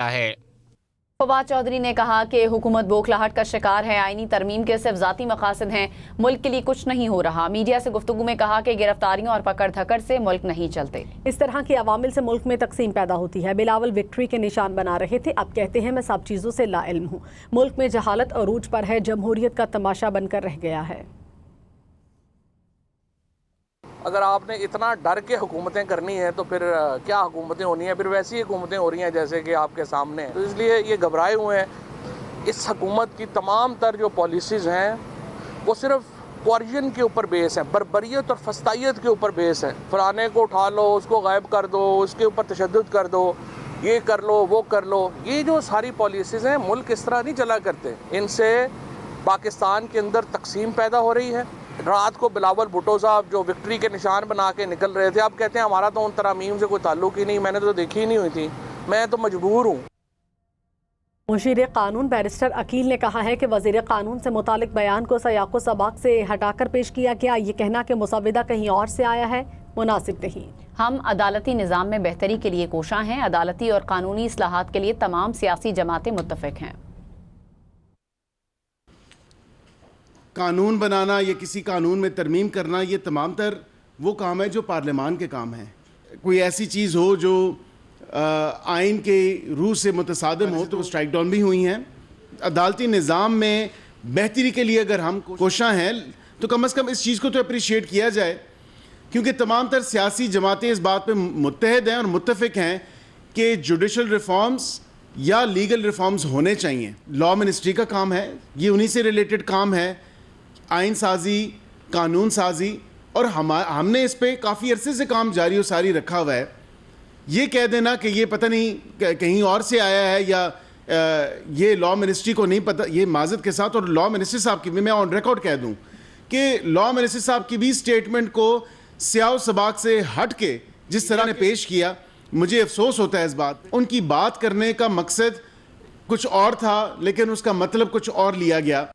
है। फवाद चौधरी ने कहा कि हुकूमत बौखलाहट का शिकार है, आईनी तरमीम के सिर्फ जाती मकासद हैं, मुल्क के लिए कुछ नहीं हो रहा। मीडिया से गुफ्तगू में कहा कि गिरफ्तारियों और पकड़ धकड़ से मुल्क नहीं चलते। इस तरह के अवामिल से मुल्क में तकसीम पैदा होती है। बिलावल विक्ट्री के निशान बना रहे थे, अब कहते हैं मैं सब चीज़ों से लाइल्म हूँ। मुल्क में जहालत अरूज पर है, जमहूरियत का तमाशा बनकर रह गया है। अगर आपने इतना डर के हुकूमतें करनी है तो फिर क्या हुकूमतें होनी है, फिर वैसी हुकूमतें हो रही हैं जैसे कि आपके सामने। तो इसलिए ये घबराए हुए हैं। इस हुकूमत की तमाम तर जो पॉलिसीज़ हैं वो सिर्फ क्वारियन के ऊपर बेस है, बर्बरियत और फस्तायत के ऊपर बेस है। फलाने को उठा लो, उसको गायब कर दो, उसके ऊपर तशद्दुद कर दो, ये कर लो, वो कर लो। ये जो सारी पॉलिसीज़ हैं, मुल्क इस तरह नहीं चला करते। इनसे पाकिस्तान के अंदर तकसीम पैदा हो रही है। रात को बिलावल भुट्टो साहब जो विक्ट्री के निशान बना के निकल रहे थे, अब कहते हैं हमारा तो उन तरामीम से कोई ताल्लुक ही नहीं, मैंने तो देखी ही नहीं हुई थी, मैं तो मजबूर हूँ। मुशीर कानून बैरिस्टर अकील ने कहा है कि वज़ीर कानून से मुतालिक बयान को सयाक़ो सबाक से हटाकर पेश किया गया। ये कहना कि मुसव्विदा कहीं और से आया है मुनासिब नहीं। हम अदालती निज़ाम में बेहतरी के लिए कोशां हैं। अदालती और कानूनी इस्लाहात के लिए तमाम सियासी जमातें मुत्तफ़िक हैं। कानून बनाना या किसी कानून में तरमीम करना, ये तमाम तर वो काम है जो पार्लियामान के काम है। कोई ऐसी चीज़ हो जो आइन के रूह से मुतसादिम हो तो वो स्ट्राइक डाउन भी हुई हैं। अदालती निज़ाम में बेहतरी के लिए अगर हम कोशां हैं तो कम से कम इस चीज़ को तो अप्रिशिएट किया जाए, क्योंकि तमाम तर सियासी जमातें इस बात पर मुत्तहद हैं और मुत्तफ़िक हैं कि जुडिशल रिफॉर्म्स या लीगल रिफॉर्म्स होने चाहिए। लॉ मिनिस्ट्री का काम है, ये उन्हीं से रिलेटेड काम है, आइन साजी, कानून साजी, और हमने इस पे काफ़ी अरसे से काम जारी और सारी रखा हुआ है। ये कह देना कि ये पता नहीं कहीं और से आया है या ये लॉ मिनिस्ट्री को नहीं पता, ये माज़रत के साथ, और लॉ मिनिस्टर साहब की भी मैं ऑन रिकॉर्ड कह दूं कि लॉ मिनिस्टर साहब की भी स्टेटमेंट को स्याह सबाक से हट के जिस तरह ने पेश किया, मुझे अफसोस होता है इस बात। उनकी बात करने का मकसद कुछ और था लेकिन उसका मतलब कुछ और लिया गया।